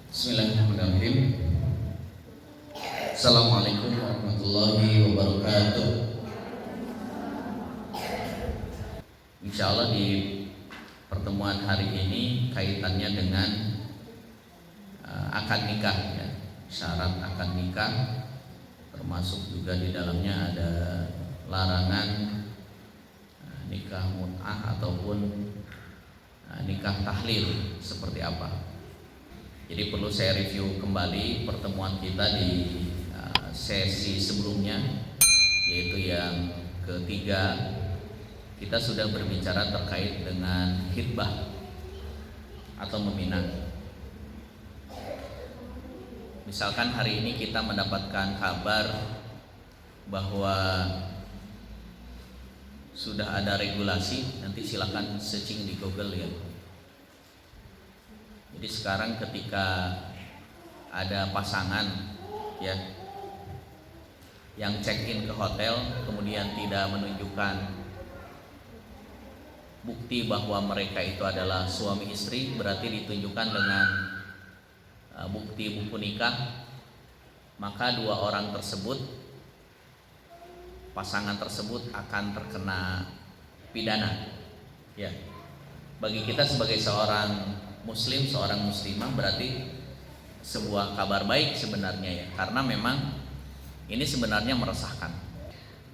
Bismillahirrahmanirrahim. Assalamualaikum warahmatullahi wabarakatuh. Insya Allah di pertemuan hari ini kaitannya dengan akad nikah ya. Syarat akad nikah termasuk juga di dalamnya ada larangan nikah mut'ah ataupun nikah tahlil seperti apa. Jadi perlu saya review kembali pertemuan kita di sesi sebelumnya, yaitu yang ketiga. Kita sudah berbicara terkait dengan khitbah atau meminang. Misalkan hari ini kita mendapatkan kabar bahwa sudah ada regulasi, nanti silakan searching di Google ya. Jadi sekarang ketika ada pasangan ya yang check-in ke hotel kemudian tidak menunjukkan bukti bahwa mereka itu adalah suami istri, berarti ditunjukkan dengan bukti buku nikah, maka dua orang tersebut, pasangan tersebut akan terkena pidana ya. Bagi kita sebagai seorang muslim, seorang muslimah, berarti sebuah kabar baik sebenarnya ya, karena memang ini sebenarnya meresahkan.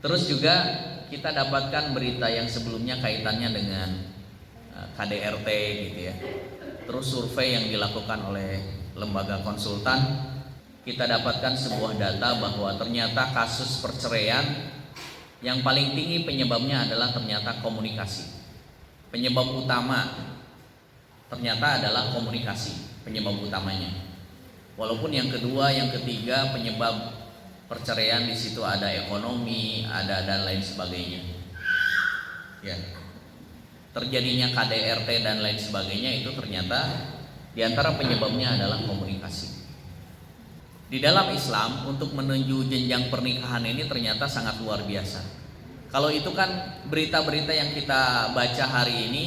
Terus juga kita dapatkan berita yang sebelumnya kaitannya dengan KDRT gitu ya. Terus survei yang dilakukan oleh lembaga konsultan, kita dapatkan sebuah data bahwa ternyata kasus perceraian yang paling tinggi penyebabnya adalah ternyata komunikasi. Penyebab utama ternyata adalah komunikasi, penyebab utamanya. Walaupun yang kedua, yang ketiga penyebab perceraian di situ ada ekonomi, ada dan lain sebagainya. Ya. Terjadinya KDRT dan lain sebagainya itu ternyata di antara penyebabnya adalah komunikasi. Di dalam Islam untuk menuju jenjang pernikahan ini ternyata sangat luar biasa. Kalau itu kan berita-berita yang kita baca hari ini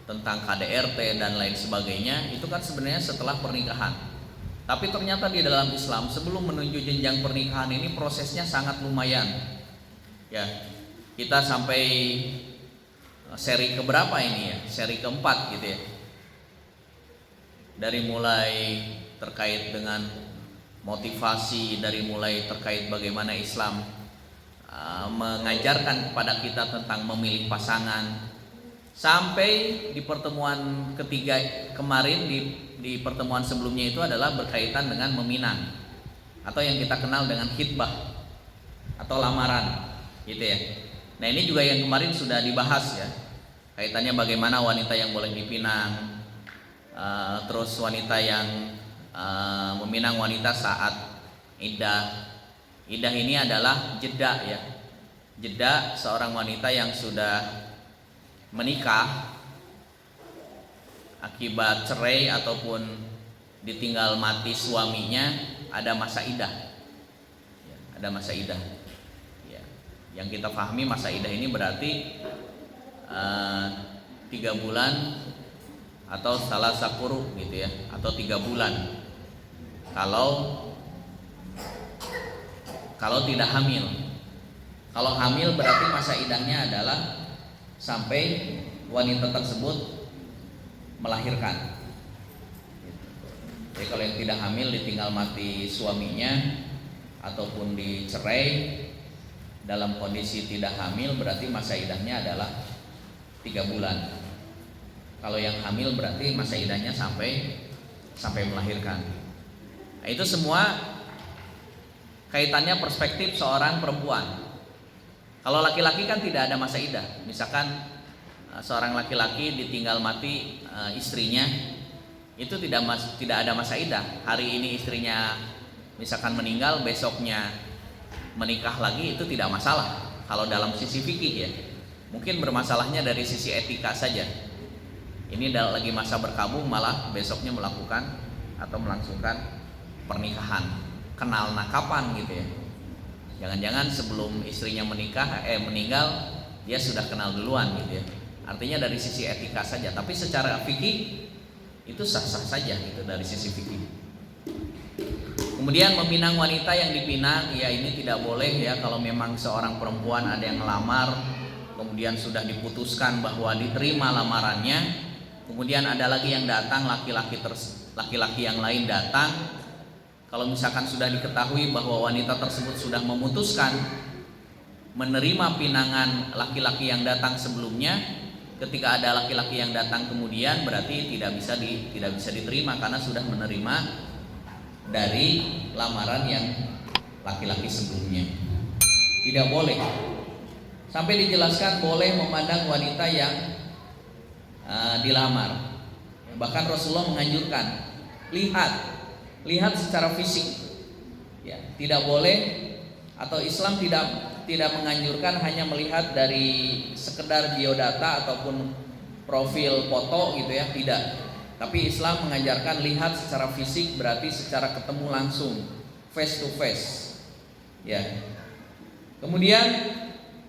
tentang KDRT dan lain sebagainya, itu kan sebenarnya setelah pernikahan. Tapi ternyata di dalam Islam sebelum menuju jenjang pernikahan ini prosesnya sangat lumayan. Ya, kita sampai seri keberapa ini ya? Seri keempat gitu ya. Dari mulai terkait dengan motivasi, dari mulai terkait bagaimana Islam mengajarkan kepada kita tentang memilih pasangan, sampai di pertemuan ketiga kemarin, di pertemuan sebelumnya itu adalah berkaitan dengan meminang atau yang kita kenal dengan khitbah atau lamaran gitu ya. Nah ini juga yang kemarin sudah dibahas ya, kaitannya bagaimana wanita yang boleh dipinang, terus wanita yang meminang wanita saat iddah. Iddah ini adalah jeda ya, jeda seorang wanita yang sudah menikah akibat cerai ataupun ditinggal mati suaminya, ada masa iddah ya, ada masa iddah ya. Yang kita pahami masa iddah ini berarti 3 bulan atau salah sapuru gitu ya, atau 3 bulan kalau tidak hamil. Kalau hamil berarti masa iddahnya adalah sampai wanita tersebut melahirkan. Jadi kalau yang tidak hamil ditinggal mati suaminya ataupun dicerai dalam kondisi tidak hamil, berarti masa iddahnya adalah 3 bulan. Kalau yang hamil berarti masa iddahnya sampai melahirkan. Nah, itu semua kaitannya perspektif seorang perempuan. Kalau laki-laki kan tidak ada masa iddah. Misalkan seorang laki-laki ditinggal mati istrinya, itu tidak ada masa iddah. Hari ini istrinya misalkan meninggal, besoknya menikah lagi, itu tidak masalah kalau dalam sisi fikih ya. Mungkin bermasalahnya dari sisi etika saja. Ini lagi masa berkabung, malah besoknya melakukan atau melangsungkan pernikahan. Kenal kapan gitu ya. Jangan-jangan sebelum istrinya meninggal dia sudah kenal duluan gitu ya. Artinya dari sisi etika saja, tapi secara fikih itu sah-sah saja gitu dari sisi fikih. Kemudian meminang wanita yang dipinang, ya ini tidak boleh ya kalau memang seorang perempuan ada yang melamar, kemudian sudah diputuskan bahwa diterima lamarannya, kemudian ada lagi yang datang, laki-laki yang lain datang. Kalau misalkan sudah diketahui bahwa wanita tersebut sudah memutuskan menerima pinangan laki-laki yang datang sebelumnya, ketika ada laki-laki yang datang kemudian berarti tidak bisa diterima karena sudah menerima dari lamaran yang laki-laki sebelumnya. Tidak boleh. Sampai dijelaskan boleh memandang wanita yang dilamar. Bahkan Rasulullah menganjurkan lihat secara fisik. Ya, tidak boleh, atau Islam tidak menganjurkan hanya melihat dari sekedar biodata ataupun profil foto gitu ya, tidak. Tapi Islam mengajarkan lihat secara fisik, berarti secara ketemu langsung, face to face. Ya. Kemudian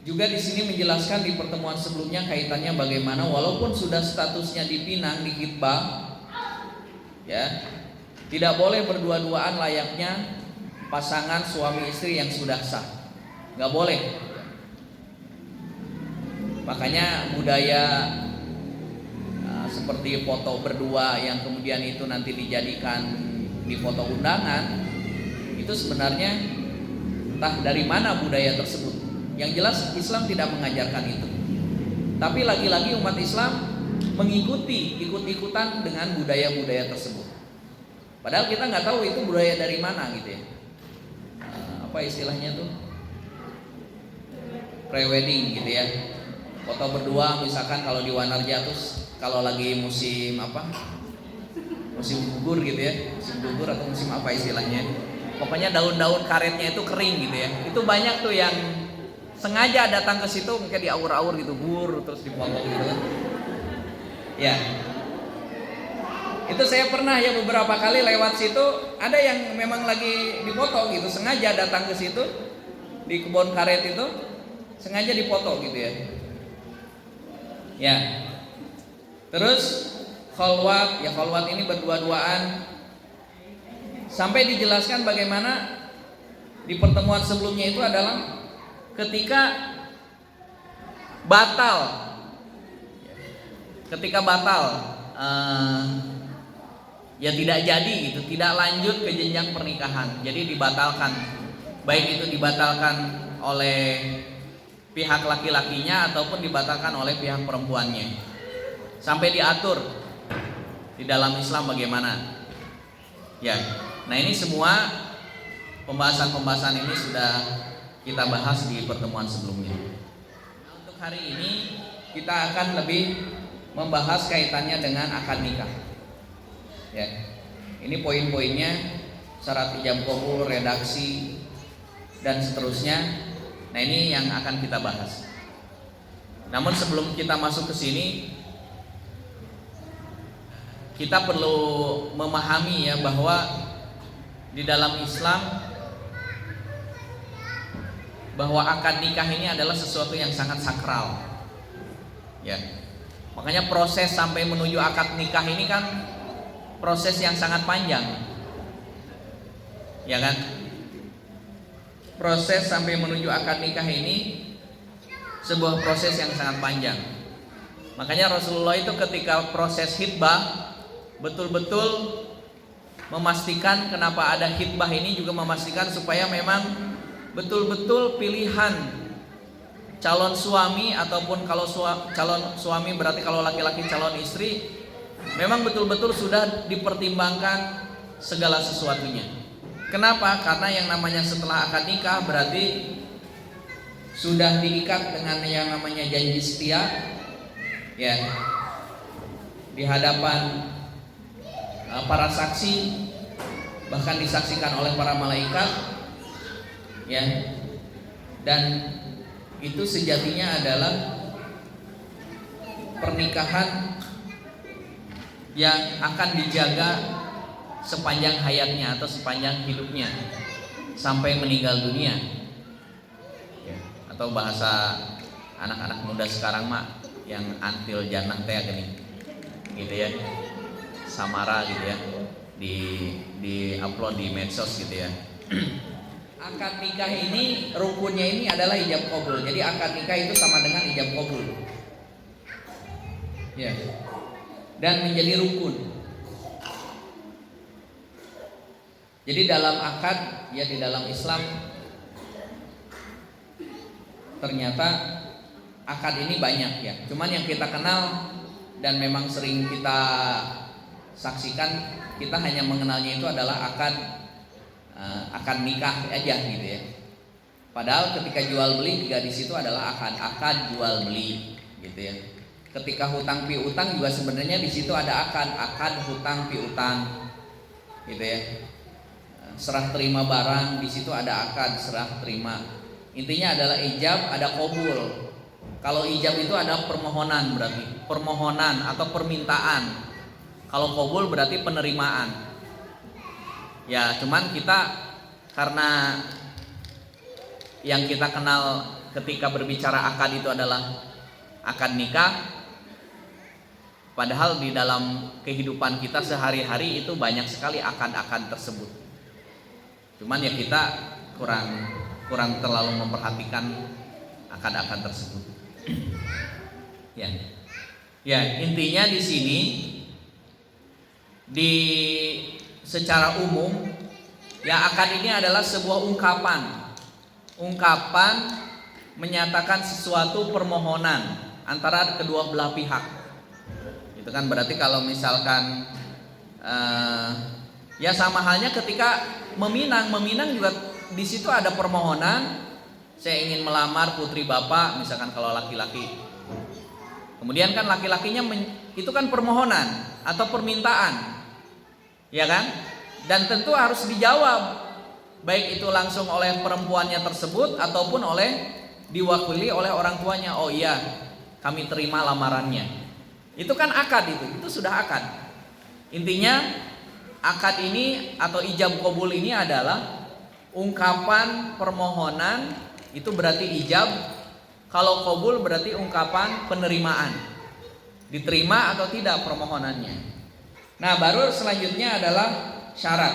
juga di sini menjelaskan di pertemuan sebelumnya kaitannya bagaimana walaupun sudah statusnya dipinang, dihitbah, ya, tidak boleh berdua-duaan layaknya pasangan suami istri yang sudah sah. Nggak boleh. Makanya budaya seperti foto berdua yang kemudian itu nanti dijadikan di foto undangan, itu sebenarnya entah dari mana budaya tersebut. Yang jelas Islam tidak mengajarkan itu. Tapi lagi-lagi umat Islam ikut-ikutan dengan budaya-budaya tersebut. Padahal kita nggak tahu itu budaya dari mana gitu ya. Apa istilahnya tuh? Pre-wedding gitu ya. Foto berdua misalkan kalau di Wanarja terus kalau lagi musim apa? Musim gugur gitu ya. Musim gugur atau musim apa istilahnya? Pokoknya daun-daun karetnya itu kering gitu ya. Itu banyak tuh yang sengaja datang ke situ mungkin di aur-aur gitu, terus dipotong gitu kan. Ya. Itu saya pernah ya beberapa kali lewat situ, ada yang memang lagi dipoto gitu, sengaja datang ke situ di kebun karet itu, sengaja dipoto gitu ya. Ya. Terus khalwat ini berdua-duaan. Sampai dijelaskan bagaimana di pertemuan sebelumnya itu adalah ketika batal ya tidak jadi gitu, tidak lanjut ke jenjang pernikahan, jadi dibatalkan. Baik itu dibatalkan oleh pihak laki-lakinya ataupun dibatalkan oleh pihak perempuannya. Sampai diatur di dalam Islam bagaimana. Ya. Nah, ini semua pembahasan-pembahasan ini sudah kita bahas di pertemuan sebelumnya. Nah, untuk hari ini kita akan lebih membahas kaitannya dengan akad nikah. Ya, ini poin-poinnya, syarat ijab qabul, redaksi, dan seterusnya. Nah, ini yang akan kita bahas. Namun sebelum kita masuk ke sini, kita perlu memahami ya bahwa di dalam Islam bahwa akad nikah ini adalah sesuatu yang sangat sakral. Ya. Makanya proses sampai menuju akad nikah ini kan proses yang sangat panjang. Ya kan? Proses sampai menuju akad nikah ini sebuah proses yang sangat panjang. Makanya Rasulullah itu ketika proses khitbah betul-betul memastikan, kenapa ada khitbah ini juga memastikan supaya memang betul-betul pilihan calon suami ataupun kalau calon suami berarti kalau laki-laki calon istri memang betul-betul sudah dipertimbangkan segala sesuatunya. Kenapa? Karena yang namanya setelah akad nikah berarti sudah diikat dengan yang namanya janji setia, ya, di hadapan para saksi, bahkan disaksikan oleh para malaikat, ya, dan itu sejatinya adalah pernikahan yang akan dijaga sepanjang hayatnya atau sepanjang hidupnya sampai meninggal dunia, ya, atau bahasa anak-anak muda sekarang mah yang antil jannah teh gini, gitu ya. samara gitu ya, di upload di medsos gitu ya. Akad nikah ini rukunnya ini adalah ijab qabul. Jadi akad nikah itu sama dengan ijab qabul. Ya. Dan menjadi rukun. Jadi dalam akad ya, di dalam Islam ternyata akad ini banyak ya. Cuman yang kita kenal dan memang sering kita saksikan, kita hanya mengenalnya itu adalah akad nikah aja gitu ya. Padahal ketika jual beli juga di situ adalah akad jual beli gitu ya. Ketika hutang piutang juga sebenarnya di situ ada akad hutang piutang gitu ya. Serah terima barang di situ ada akad serah terima. Intinya adalah ijab, ada qabul. Kalau ijab itu ada permohonan, berarti permohonan atau permintaan. Kalau qabul berarti penerimaan. Ya, cuman kita karena yang kita kenal ketika berbicara akad itu adalah akad nikah. Padahal di dalam kehidupan kita sehari-hari itu banyak sekali akad-akad tersebut. Cuman ya kita kurang terlalu memperhatikan akad-akad tersebut. Ya, intinya di sini secara umum ya, akad ini adalah sebuah ungkapan menyatakan sesuatu permohonan antara kedua belah pihak. Itu kan berarti kalau misalkan ya sama halnya ketika meminang juga di situ ada permohonan. Saya ingin melamar putri bapak, misalkan kalau laki-laki. Kemudian kan laki-lakinya itu kan permohonan atau permintaan, ya kan? Dan tentu harus dijawab, baik itu langsung oleh perempuannya tersebut ataupun diwakili oleh orang tuanya. Oh iya, kami terima lamarannya. Itu kan akad, itu sudah akad. Intinya akad ini atau ijab qabul ini adalah ungkapan permohonan, itu berarti ijab. Kalau qabul berarti ungkapan penerimaan, diterima atau tidak permohonannya. Nah, baru selanjutnya adalah syarat.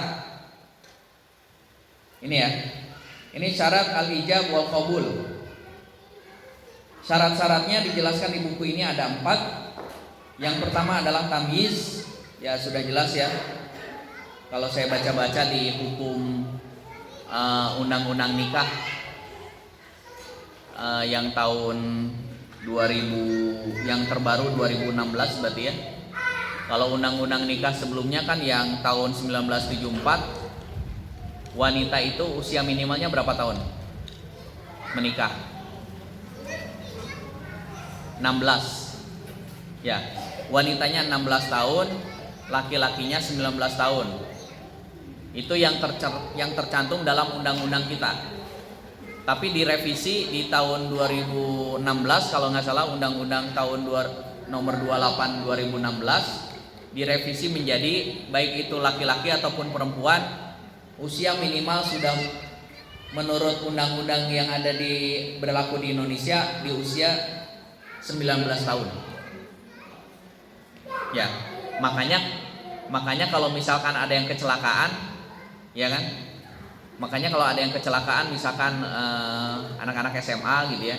Ini ya, ini syarat al-ijab wal qabul. Syarat-syaratnya dijelaskan di buku ini ada 4. Yang pertama adalah tamyiz. Ya sudah jelas ya. Kalau saya baca-baca di hukum undang-undang nikah yang tahun 2000, yang terbaru 2016 berarti ya. Kalau undang-undang nikah sebelumnya kan yang tahun 1974, wanita itu usia minimalnya berapa tahun menikah? 16. Ya, wanitanya 16 tahun, laki-lakinya 19 tahun. Itu yang tercantum dalam undang-undang kita. Tapi direvisi di tahun 2016 kalau nggak salah, undang-undang tahun nomor 28 2016 direvisi menjadi baik itu laki-laki ataupun perempuan usia minimal sudah menurut undang-undang yang ada berlaku di Indonesia di usia 19 tahun. Ya, makanya kalau misalkan ada yang kecelakaan, ya kan? Makanya kalau ada yang kecelakaan, misalkan anak-anak SMA gitu ya,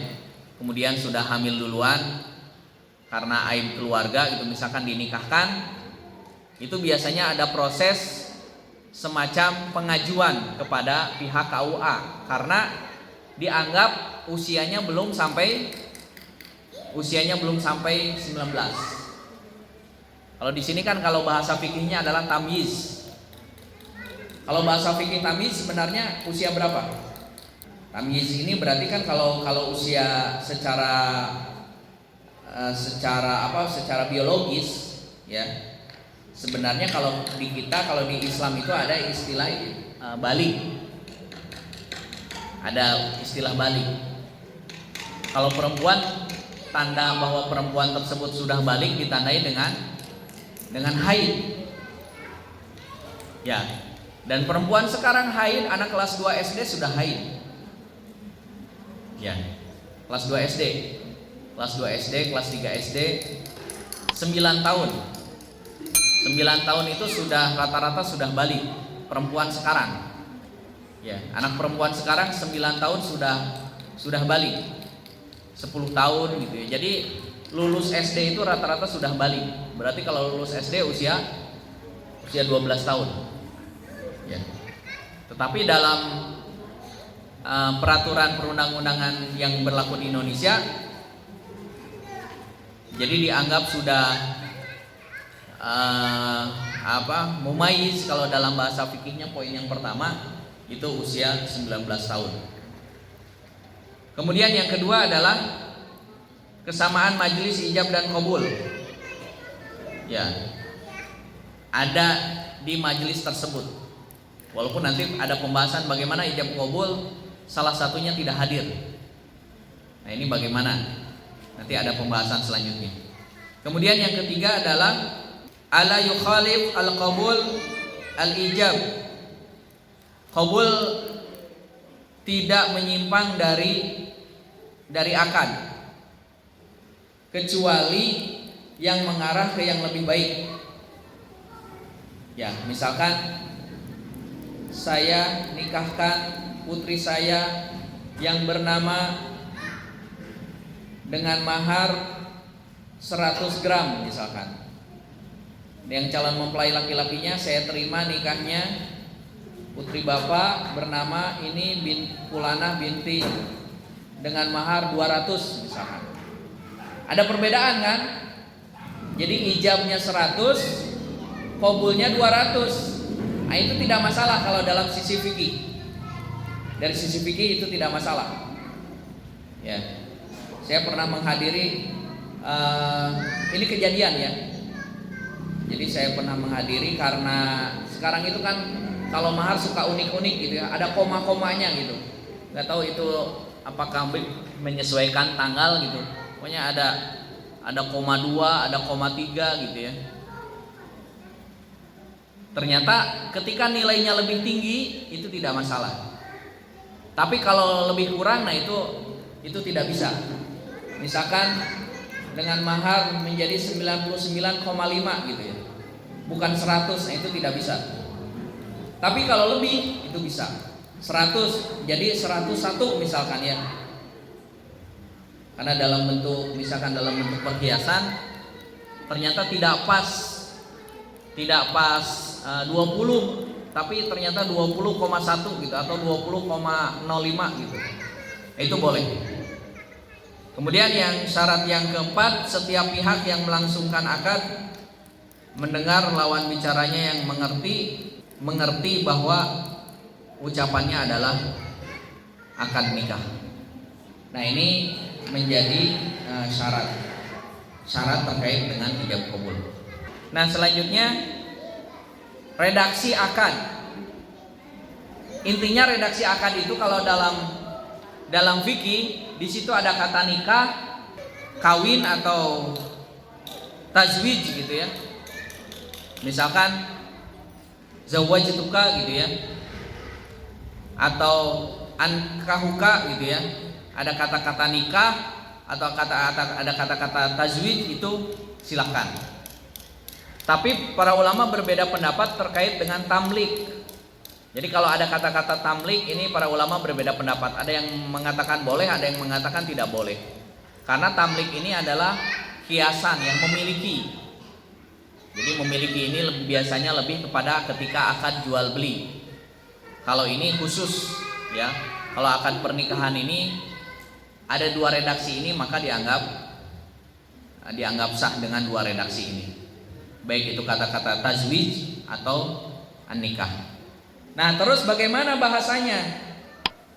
kemudian sudah hamil duluan karena aib keluarga gitu, misalkan dinikahkan, itu biasanya ada proses semacam pengajuan kepada pihak KUA karena dianggap usianya belum sampai 19. Kalau di sini kan kalau bahasa fikihnya adalah tamyiz. Kalau bahasa fikih tamyiz sebenarnya usia berapa? Tamyiz ini berarti kan kalau usia secara biologis ya. Sebenarnya kalau di Islam itu ada istilah balik. Ada istilah balik. Kalau perempuan, tanda bahwa perempuan tersebut sudah balik ditandai dengan haid. Ya. Dan perempuan sekarang haid, anak kelas 2 SD sudah haid. Ya. Kelas 2 SD. Kelas 2 SD, kelas 3 SD 9 tahun. 9 tahun itu sudah rata-rata sudah balik perempuan sekarang. Ya, anak perempuan sekarang 9 tahun sudah balik. 10 tahun gitu ya. Jadi lulus SD itu rata-rata sudah balik. Berarti kalau lulus SD usia 12 tahun. Ya. Tetapi dalam peraturan perundang-undangan yang berlaku di Indonesia, jadi dianggap sudah mumayyiz, kalau dalam bahasa fikihnya poin yang pertama itu usia 19 tahun. Kemudian yang kedua adalah kesamaan majelis ijab dan qabul. Ya. Ada di majelis tersebut. Walaupun nanti ada pembahasan bagaimana ijab qabul salah satunya tidak hadir. Nah, ini bagaimana? Nanti ada pembahasan selanjutnya. Kemudian yang ketiga adalah ala yukhalif al-qabul al-ijab. Qabul tidak menyimpang dari akad, kecuali yang mengarah ke yang lebih baik. Ya, misalkan saya nikahkan putri saya yang bernama dengan mahar 100 gram misalkan. Yang calon mempelai laki-lakinya saya terima nikahnya putri bapak bernama ini Fulanah binti dengan mahar 200 misalkan. Ada perbedaan kan? Jadi ijabnya 100, qabulnya 200. Nah, itu tidak masalah kalau dalam sisi fikih. Dari sisi fikih itu tidak masalah. Ya. Saya pernah menghadiri ini kejadian ya. Jadi saya pernah menghadiri karena sekarang itu kan kalau mahar suka unik-unik gitu ya, ada koma-komanya gitu. Nggak tahu itu apakah menyesuaikan tanggal gitu. Pokoknya ada koma 2, ada koma 3 gitu ya. Ternyata ketika nilainya lebih tinggi itu tidak masalah. Tapi kalau lebih kurang, nah itu tidak bisa. Misalkan dengan mahar menjadi 99,5 gitu ya, bukan 100, nah itu tidak bisa. Tapi kalau lebih itu bisa 100, jadi 101 misalkan ya. Karena dalam bentuk perhiasan ternyata tidak pas 20, tapi ternyata 20,1 gitu atau 20,05 gitu. Itu boleh. Kemudian yang syarat yang keempat, setiap pihak yang melangsungkan akad mendengar lawan bicaranya yang mengerti bahwa ucapannya adalah akad nikah. Nah, ini menjadi syarat terkait dengan ijab qabul. Nah, selanjutnya redaksi akad. Intinya redaksi akad itu kalau dalam fikih di situ ada kata nikah, kawin atau tazwij gitu ya. Misalkan zawajtuka gitu ya, atau ankahuka gitu ya. Ada kata-kata nikah atau ada kata-kata tazwij, itu silakan. Tapi para ulama berbeda pendapat terkait dengan tamlik. Jadi kalau ada kata-kata tamlik ini para ulama berbeda pendapat. Ada yang mengatakan boleh, ada yang mengatakan tidak boleh. Karena tamlik ini adalah hiasan yang memiliki. Jadi memiliki ini biasanya lebih kepada ketika akad jual beli. Kalau ini khusus ya. Kalau akad pernikahan ini ada 2 redaksi ini, maka dianggap sah dengan 2 redaksi ini. Baik itu kata-kata tazwij atau an-nikah. Nah, terus bagaimana bahasanya?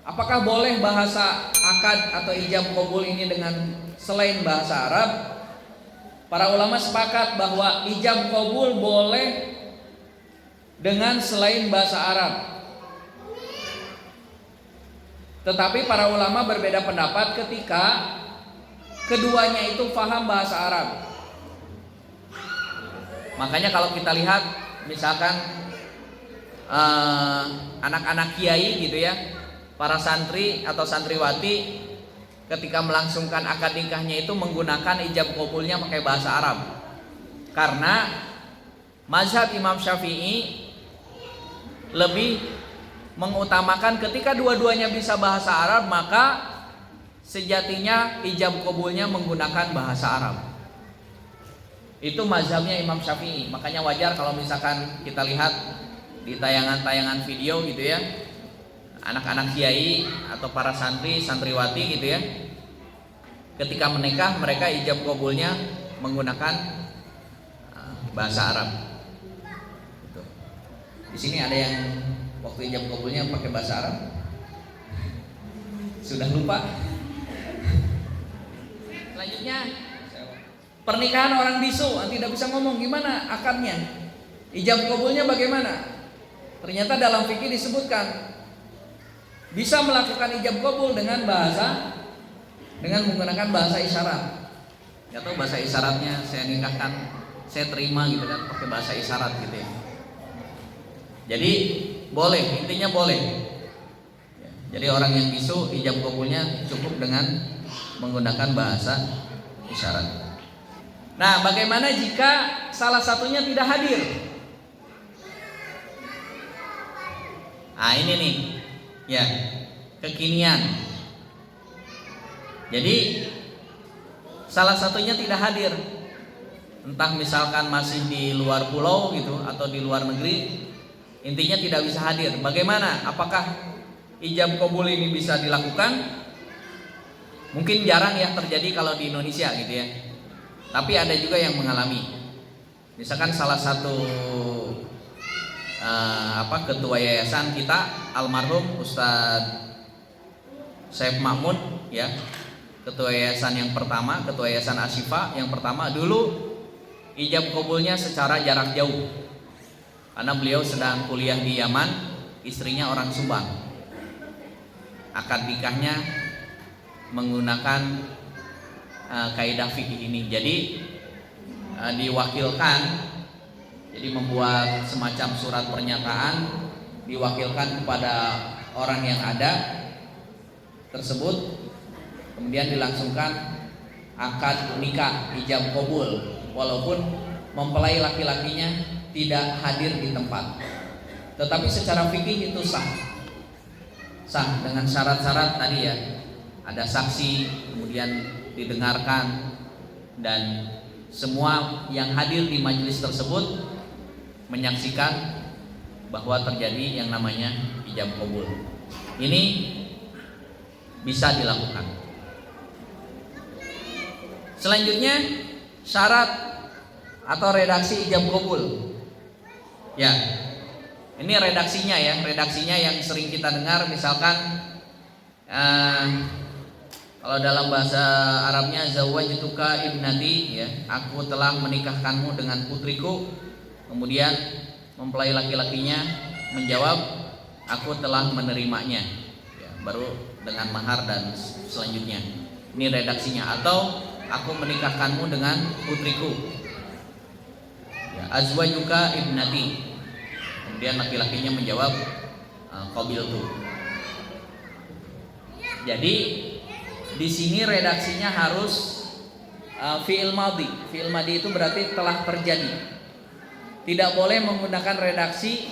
Apakah boleh bahasa akad atau ijab qabul ini dengan selain bahasa Arab? Para ulama sepakat bahwa ijab qabul boleh dengan selain bahasa Arab. Tetapi para ulama berbeda pendapat ketika keduanya itu paham bahasa Arab. Makanya kalau kita lihat misalkan anak-anak kiai gitu ya, para santri atau santriwati ketika melangsungkan akad nikahnya itu menggunakan ijab qabulnya pakai bahasa Arab. Karena Mazhab Imam Syafi'i lebih mengutamakan ketika dua-duanya bisa bahasa Arab, maka sejatinya ijab qabulnya menggunakan bahasa Arab. Itu mazhabnya Imam Syafi'i. Makanya wajar kalau misalkan kita lihat di tayangan-tayangan video gitu ya, anak-anak kiai atau para santri, santriwati gitu ya, ketika menikah mereka ijab qabulnya menggunakan bahasa Arab. Gitu. Di sini ada yang waktu ijab qabulnya pakai bahasa Arab? Sudah lupa? Selanjutnya, pernikahan orang bisu tidak bisa ngomong, gimana akadnya? Ijab qabulnya bagaimana? Ternyata dalam fikih disebutkan bisa melakukan ijab qabul dengan menggunakan bahasa isyarat. Ya tahu bahasa isyaratnya, saya nikahkan, saya terima gitu kan, pakai bahasa isyarat gitu ya. Jadi boleh, intinya boleh. Jadi orang yang bisu ijab qabulnya cukup dengan menggunakan bahasa isyarat. Nah, bagaimana jika salah satunya tidak hadir? Nah, ini nih, ya, kekinian. Jadi salah satunya tidak hadir, entah misalkan masih di luar pulau gitu atau di luar negeri, intinya tidak bisa hadir. Bagaimana? Apakah ijab qabul ini bisa dilakukan? Mungkin jarang ya terjadi kalau di Indonesia gitu ya. Tapi ada juga yang mengalami. Misalkan salah satu ketua yayasan kita, almarhum Ustadz Syekh Mahmud ya, ketua yayasan yang pertama, ketua yayasan Asyifa yang pertama, dulu ijab qabulnya secara jarak jauh. Karena beliau sedang kuliah di Yaman, istrinya orang Subang. Akad nikahnya menggunakan kaidah fikih ini. Jadi diwakilkan, jadi membuat semacam surat pernyataan, diwakilkan kepada orang yang ada tersebut, kemudian dilangsungkan akad nikah ijab qabul, walaupun mempelai laki-lakinya tidak hadir di tempat. Tetapi secara fikih itu sah dengan syarat-syarat tadi ya. Ada saksi, kemudian didengarkan, dan semua yang hadir di majelis tersebut menyaksikan bahwa terjadi yang namanya ijab qabul. Ini bisa dilakukan. Selanjutnya, syarat atau redaksi ijab qabul. Ya, ini redaksinya ya, redaksinya yang sering kita dengar, misalkan kalau dalam bahasa Arabnya zawwajtuka ibnati ya, aku telah menikahkanmu dengan putriku. Kemudian mempelai laki-lakinya menjawab aku telah menerimanya ya, baru dengan mahar dan selanjutnya. Ini redaksinya. Atau aku menikahkanmu dengan putriku ya, azwajuka ibnati. Kemudian laki-lakinya menjawab qabiltu. Jadi di sini redaksinya harus fi'il madhi. Fi'il madhi itu berarti telah terjadi. Tidak boleh menggunakan redaksi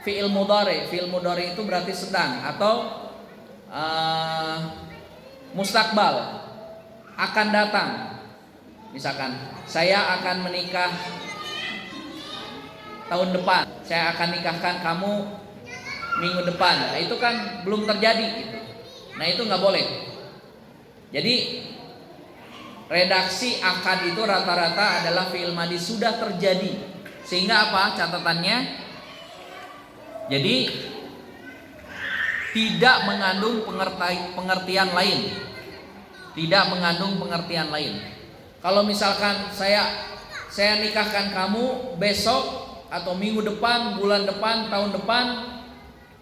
fi'il mudhari. Fi'il mudhari itu berarti sedang atau mustakbal, akan datang. Misalkan saya akan menikah tahun depan, saya akan nikahkan kamu minggu depan. Nah, itu kan belum terjadi gitu. Nah, itu nggak boleh. Jadi redaksi akad itu rata-rata adalah fi'il madhi sudah terjadi. Sehingga apa catatannya? Jadi tidak mengandung pengertian lain. Tidak mengandung pengertian lain. Kalau misalkan saya nikahkan kamu besok atau minggu depan, bulan depan, tahun depan,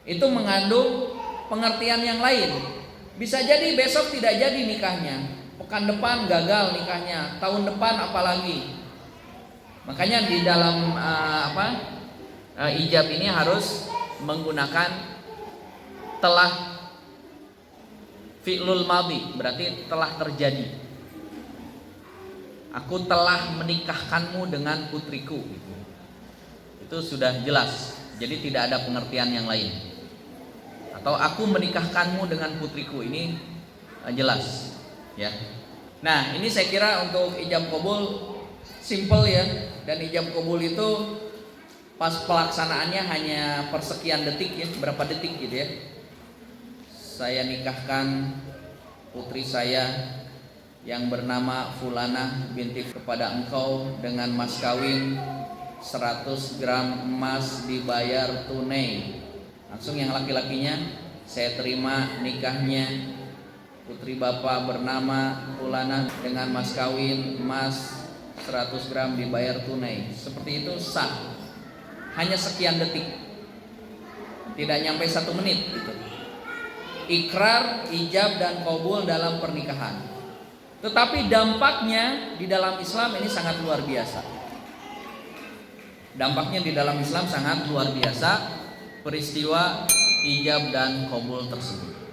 itu mengandung pengertian yang lain. Bisa jadi besok tidak jadi nikahnya, pekan depan gagal nikahnya, tahun depan apalagi. Makanya di dalam ijab ini harus menggunakan telah fi'lul madhi, berarti telah terjadi. Aku telah menikahkanmu dengan putriku. Itu sudah jelas. Jadi tidak ada pengertian yang lain. Atau aku menikahkanmu dengan putriku, ini jelas, ya. Nah, ini saya kira untuk ijab kabul simple ya. Dan ijab kabul itu pas pelaksanaannya hanya persekian detik ya, berapa detik gitu ya. Saya nikahkan putri saya yang bernama Fulanah binti kepada engkau dengan mas kawin 100 gram emas dibayar tunai. Langsung yang laki-lakinya, saya terima nikahnya putri bapak bernama Fulanah dengan mas kawin emas 100 gram dibayar tunai. Seperti itu sah. Hanya sekian detik, tidak nyampe 1 menit gitu. Ikrar, ijab dan qabul dalam pernikahan. Tetapi dampaknya di dalam Islam ini sangat luar biasa. Dampaknya di dalam Islam sangat luar biasa peristiwa ijab dan qabul tersebut.